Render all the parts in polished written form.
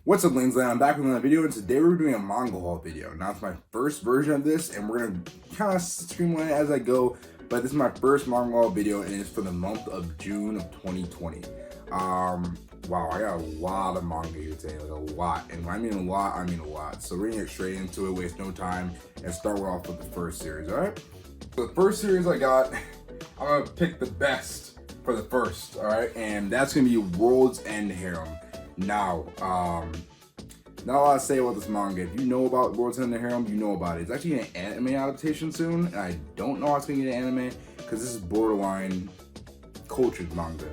What's up, Lindsay? I'm back with another video, and today we're doing a manga haul video. Now, it's my first version of this, and we're going to kind of streamline it as I go, but this is my first manga haul video, and it's for the month of June of 2020. Wow, I got a lot of manga here today, like a lot, and when I mean a lot, I mean a lot. So we're going to get straight into it, waste no time, and start off with the first series, alright? So the first series I got, I'm going to pick the best for the first, alright? And that's going to be World's End Harem. Now, not a lot to say about this manga. If you know about World's End Harem, you know about it. It's actually an anime adaptation soon, and I don't know how it's gonna get an anime because this is borderline cultured manga.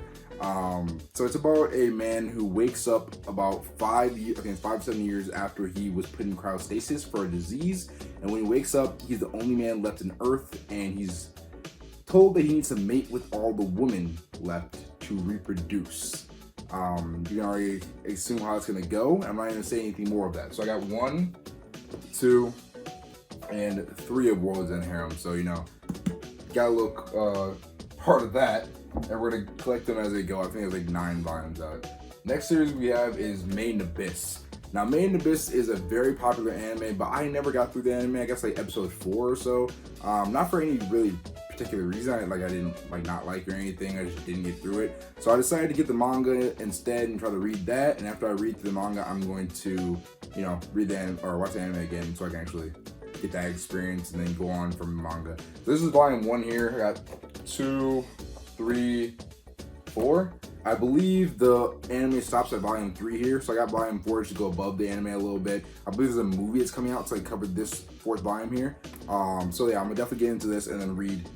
So it's about a man who wakes up about 5 years, I think it's 5 to 7 years after he was put in cryostasis for a disease, and when he wakes up, he's the only man left on Earth, and he's told that he needs to mate with all the women left to reproduce. You can already assume how it's gonna go. I'm not gonna say anything more of that. So I got 1, 2, and 3 of World's End Harem. So you know, got a little part of that, and we're gonna collect them as they go. I think there's like 9 volumes out. Next series we have is Made in Abyss. Now, Made in Abyss is a very popular anime, but I never got through the anime. I guess like episode 4 or so. Not for any really particular reason. I didn't not like or anything. I just didn't get through it. So I decided to get the manga instead and try to read that. And after I read the manga, I'm going to, you know, read the anime or watch the anime again so I can actually get that experience and then go on from the manga. So this is volume 1 here. I got 2, 3, 4. I believe the anime stops at volume 3 here, so I got volume 4 to go above the anime a little bit. I believe there's a movie that's coming out, so I covered this 4th volume here. So yeah, I'm gonna definitely get into this and then read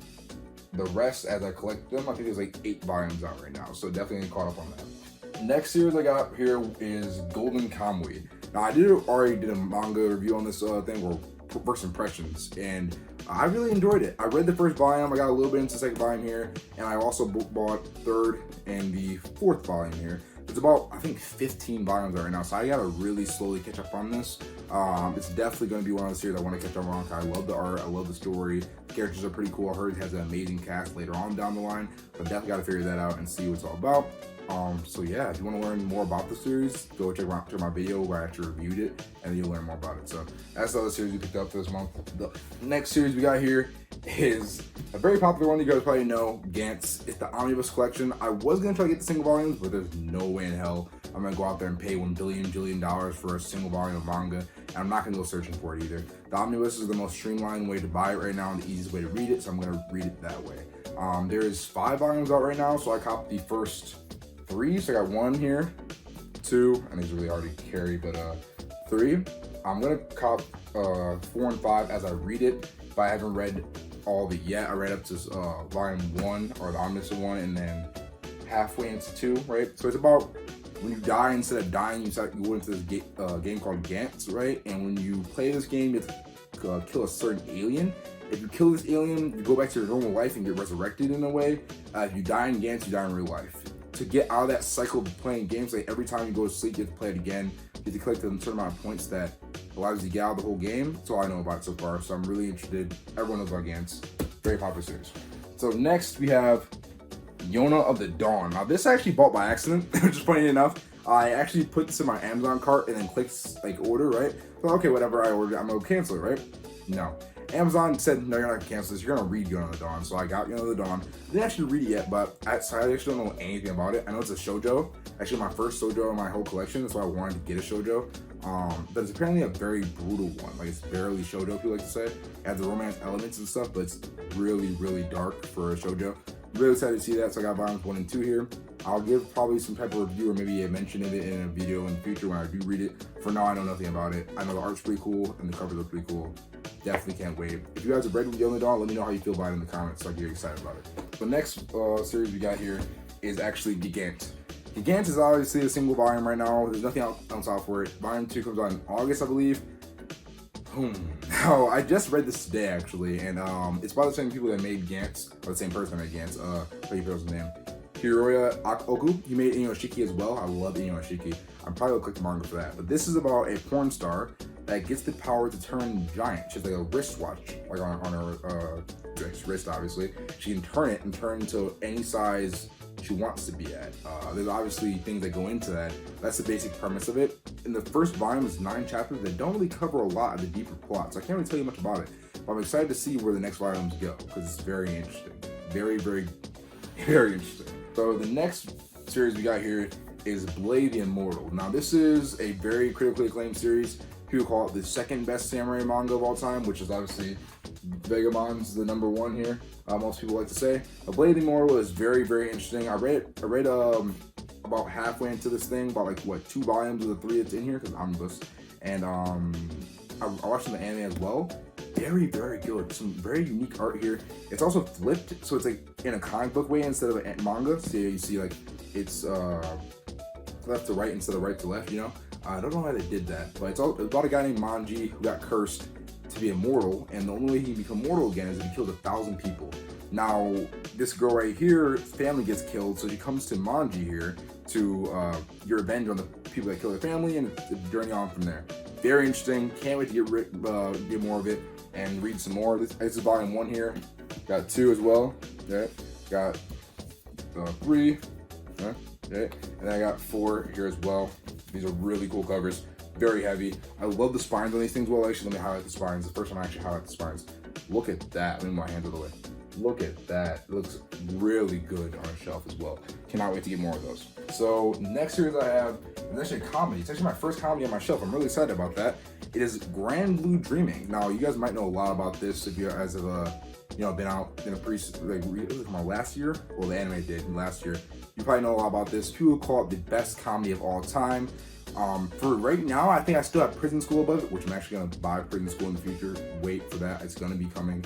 the rest as I collect them. I think there's like 8 volumes out right now, so definitely caught up on that. Next series I got here is Golden Kamuy. Now I already did a manga review on this thing, or first impressions, and I really enjoyed it. I read the first volume, I got a little bit into the second volume here, and I also bought 3rd and the 4th volume here. It's about, I think, 15 volumes right now, so I gotta really slowly catch up on this. It's definitely gonna be one of the series I want to catch up on. I love the art, I love the story. The characters are pretty cool. I heard it has an amazing cast later on down the line, but definitely gotta figure that out and see what it's all about. So yeah, if you want to learn more about the series, go check my video where I actually reviewed it, and then you'll learn more about it. So that's the other series we picked up this month. The next series we got here is a very popular one you guys probably know, Gantz. It's the Omnibus collection. I was gonna try to get the single volumes, but there's no way in hell I'm gonna go out there and pay $1 billion for a single volume of manga, and I'm not gonna go searching for it either. The Omnibus is the most streamlined way to buy it right now and the easiest way to read it, so I'm gonna read it that way. There's 5 volumes out right now, so I copped the first 3, so I got 1 here, 2, and these are really hard to carry, but 3. I'm gonna cop 4 and 5 as I read it, but I haven't read all of it yet. I read up to volume 1, or the Omnibus 1, and then halfway into 2, right? So it's about when you die, instead of dying, you go into this game called Gantz, right? And when you play this game, you have to kill a certain alien. If you kill this alien, you go back to your normal life and get resurrected in a way. If you die in Gantz, you die in real life. To get out of that cycle of playing games, like every time you go to sleep, you have to play it again. You have to collect a certain amount of points that allows you to get out of the whole game. That's all I know about it so far, so I'm really interested. Everyone knows about Gantz. Very popular series. So next we have Yona of the Dawn. Now this I actually bought by accident, which is funny enough. I actually put this in my Amazon cart and then clicked like order, right? So okay, whatever I ordered, I'm gonna cancel it, right? No. Amazon said, no, you're not gonna cancel this. You're gonna read Yona of the Dawn. So I got Yona of the Dawn. I didn't actually read it yet, but I actually don't know anything about it. I know it's a shoujo. Actually, my first shoujo in my whole collection. That's why I wanted to get a shoujo. But it's apparently a very brutal one. Like, it's barely shoujo, people like to say. It has the romance elements and stuff, but it's really, really dark for a shoujo. I'm really excited to see that. So I got volumes 1 and 2 here. I'll give probably some type of review, or maybe mention it in a video in the future when I do read it. For now, I know nothing about it. I know the art's pretty cool and the covers look pretty cool. Definitely can't wait. If you guys have read Yona of the Dawn, let me know how you feel about it in the comments so I get excited about it. The next series we got here is actually Gigant. Gigant is obviously a single volume right now. There's nothing else out for it. Volume 2 comes out in August, I believe. Now, I just read this today actually, and it's by the same people that made Gantz, or the same person that made Gantz. What do you pronounce his name? Hiroya Oku. He made Inoshiki as well. I love Inoshiki. I'm probably gonna click the manga for that. But this is about a porn star that gets the power to turn giant. She has like a wristwatch, like on her wrist, obviously. She can turn it and turn into any size she wants to be at. There's obviously things that go into that. That's the basic premise of it. in the first volume is 9 chapters that don't really cover a lot of the deeper plots. I can't really tell you much about it, but I'm excited to see where the next volumes go because it's very interesting. Very, very, very interesting. So the next series we got here is Blade the Immortal. Now this is a very critically acclaimed series. People call it the second best samurai manga of all time, which is obviously Vagamon's the number one here. Most people like to say. But Blade the Immortal is very, very interesting. I read about halfway into this thing, about like what 2 volumes of the 3 that's in here because it's omnibus, and I watched the anime as well. Very, very good. Some very unique art here. It's also flipped, so it's like in a comic book way instead of a manga. So you see like it's left to right instead of right to left, you know? I don't know why they did that, but it's about a guy named Magi who got cursed to be immortal, and the only way he can become mortal again is if he kills 1,000 people. Now, this girl right here, family gets killed, so she comes to Magi here to get revenge on the people that killed her family, and the journey on from there. Very interesting. Can't wait to get more of it and read some more. This is volume 1 here. Got 2 as well. Okay. Got 3. Okay. And I got 4 here as well. These are really cool covers. Very heavy. I love the spines on these things. Well, actually, let me highlight the spines. The first time I actually highlight the spines. Look at that. Let me move my hands out of the way. Look at that. It looks really good on a shelf as well. Cannot wait to get more of those. So next series I have is actually a comedy. It's actually my first comedy on my shelf. I'm really excited about that. It is Grand Blue Dreaming. Now you guys might know a lot about this if you guys have been out in a my last year. Well, the anime did last year. You probably know a lot about this. People call it the best comedy of all time. For right now, I think I still have Prison School above it, which I'm actually gonna buy Prison School in the future. Wait for that. It's gonna be coming.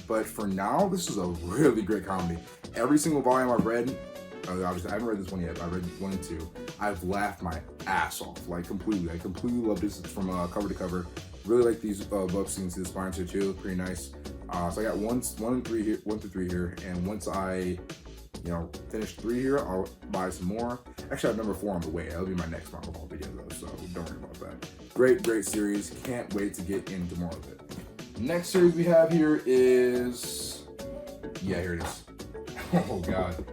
But for now, this is a really great comedy. Every single volume I've read, obviously I haven't read this one yet, but I read 1 and 2. I've laughed my ass off, like completely. I completely love this. It's from cover to cover. Really like these books. You can see the spines here too, pretty nice. So I got 1 through 3 here, and once I finish 3 here, I'll buy some more. Actually, I have number 4 on the way. That'll be my next Manga Ball video though, so don't worry about that. Great series. Can't wait to get into more of it. Next series we have here is, here it is. Oh god.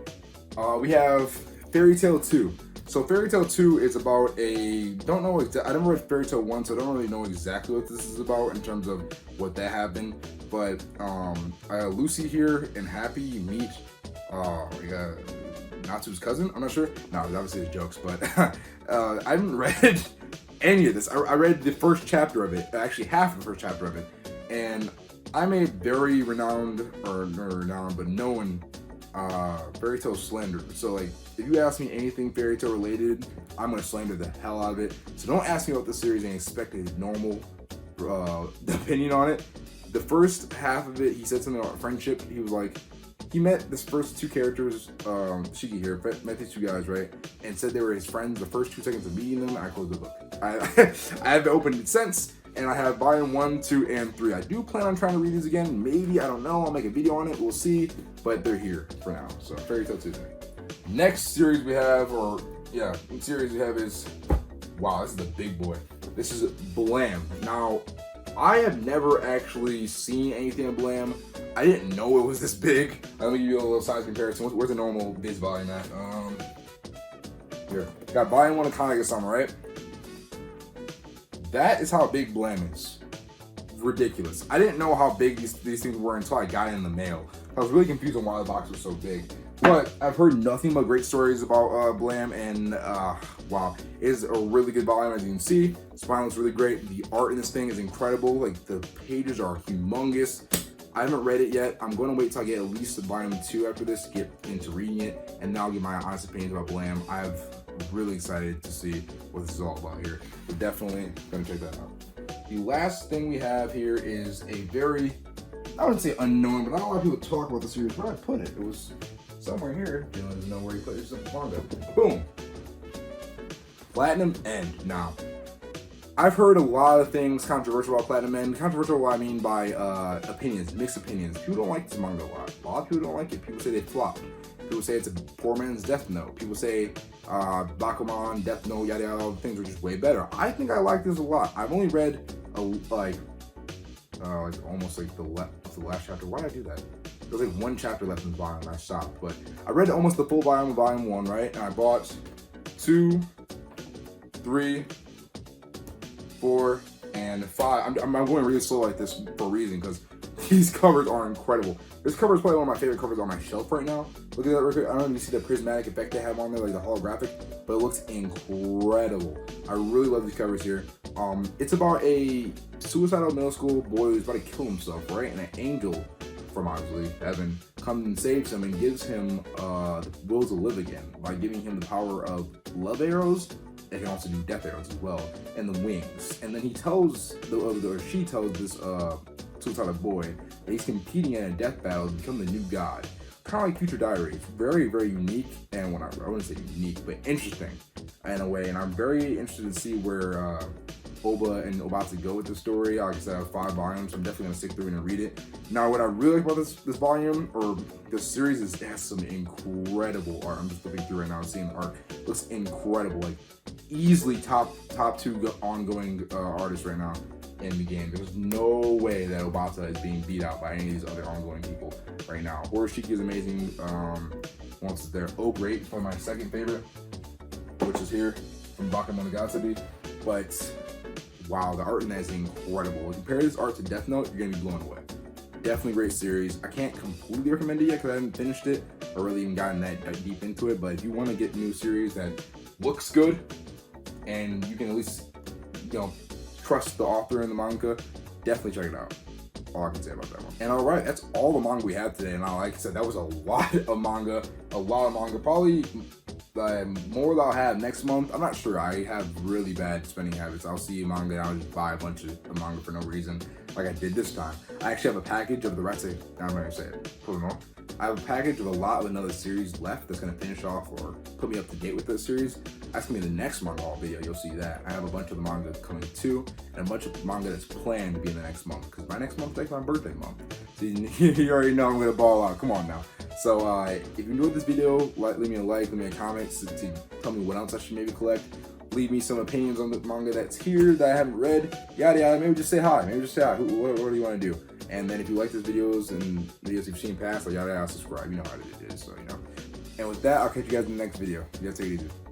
We have Fairy Tail 2. So Fairy Tail 2 is about I never read Fairy Tail 1, so I don't really know exactly what this is about in terms of what that happened. But Lucy here and Happy meet Natsu's cousin. I'm not sure. No, obviously it's jokes, but I haven't read any of this. I read the first chapter of it, actually half of the first chapter of it, and I'm a very known Fairy Tail slander. So like, if you ask me anything Fairy Tail related, I'm gonna slander the hell out of it. So don't ask me about the series and expect a normal opinion on it. The first half of it, he said something about friendship. He was like, he met this first 2 characters, Shiki here, met these 2 guys, right? And said they were his friends. The first 2 seconds of meeting them, I closed the book. I haven't opened it since, and I have volume 1, 2, and 3. I do plan on trying to read these again. Maybe, I don't know. I'll make a video on it. We'll see. But they're here for now. So Fairy Tail 2. Next series we have, is, wow, this is the big boy. This is Blam. Now, I have never actually seen anything of Blam. I didn't know it was this big. Let me give you a little size comparison. Where's the normal Viz volume at? Here. Got volume 1 of Kamuy-sama, right? That is how big Blam is. Ridiculous. I didn't know how big these things were until I got it in the mail. I was really confused on why the box was so big. But I've heard nothing but great stories about Blam, and wow, it is a really good volume, as you can see. Spine looks really great. The art in this thing is incredible. Like, the pages are humongous. I haven't read it yet. I'm going to wait till I get at least the volume 2 after this to get into reading it, and then I'll give my honest opinions about Blam. I'm really excited to see what this is all about here. We're definitely going to check that out. The last thing we have here is a very, I wouldn't say unknown, but not a lot of people talk about the series. Where I put it? It was somewhere here. You don't even know where you put it. It's a manga. Boom. Platinum End. Now, I've heard a lot of things controversial about Platinum End. Controversial, what I mean by opinions, mixed opinions. People don't like this manga a lot. A lot of people don't like it. People say they flopped. People say it's a poor man's Death Note. People say Bakuman, Death Note, yada yada, things are just way better. I think I like this a lot. I've only read almost like the last chapter. Why did I do that? There's like 1 chapter left in the volume. I stopped, but I read almost the full volume of volume 1, right? And I bought 2, 3, 4, and 5. I'm going really slow like this for a reason, because these covers are incredible. This cover is probably one of my favorite covers on my shelf right now. Look at that real quick. I don't know if you see the prismatic effect they have on there, like the holographic, but it looks incredible. I really love these covers here. It's about a suicidal middle school boy who's about to kill himself, right? And an angel from obviously heaven comes and saves him and gives him the will to live again by giving him the power of love arrows. It can also do death arrows as well, and the wings. And then he tells, or she tells this suicidal boy that he's competing in a death battle to become the new god. Kind of like Future Diary. It's very, very unique, and I wouldn't say unique, but interesting in a way. And I'm very interested to see where Oba and Obata go with this story. Like I said, I have 5 volumes, so I'm definitely gonna stick through and read it. Now, what I really like about this volume, or this series, is it has some incredible art. I'm just flipping through right now, seeing the art. It looks incredible, like easily top 2 ongoing artists right now in the game. There's no way that Obata is being beat out by any of these other ongoing people right now. Horishiki is amazing. Once it's there, Oh Great, for my second favorite, which is here from Bakemonogatari. But wow, the art in that is incredible. When you compare this art to Death Note, you're gonna be blown away. Definitely great series. I can't completely recommend it yet because I haven't finished it or really even gotten that deep into it. But if you want to get a new series that looks good and you can at least, trust the author and the manga, definitely check it out. All I can say about that one. And alright, that's all the manga we have today. And like I said, that was a lot of manga. Probably more that I'll have next month. I'm not sure. I have really bad spending habits. I'll see manga and I'll just buy a bunch of manga for no reason, like I did this time. I actually have a package of the rest of, I'm not gonna say it, I have a package of a lot of another series left that's gonna finish off or put me up to date with this series. That's gonna be the next manga haul video. You'll see that. I have a bunch of the manga coming too, and a bunch of manga that's planned to be in the next month, because my next month is like my birthday month. So you already know I'm gonna ball out. Come on now. So if you enjoyed this video, leave me a like, leave me a comment to tell me what else I should maybe collect. Leave me some opinions on the manga that's here that I haven't read. Yada yada. Maybe just say hi. What do you want to do? And then if you like these videos and videos you've seen past, yada yada, subscribe. You know how it is. So And with that, I'll catch you guys in the next video. You guys take it easy.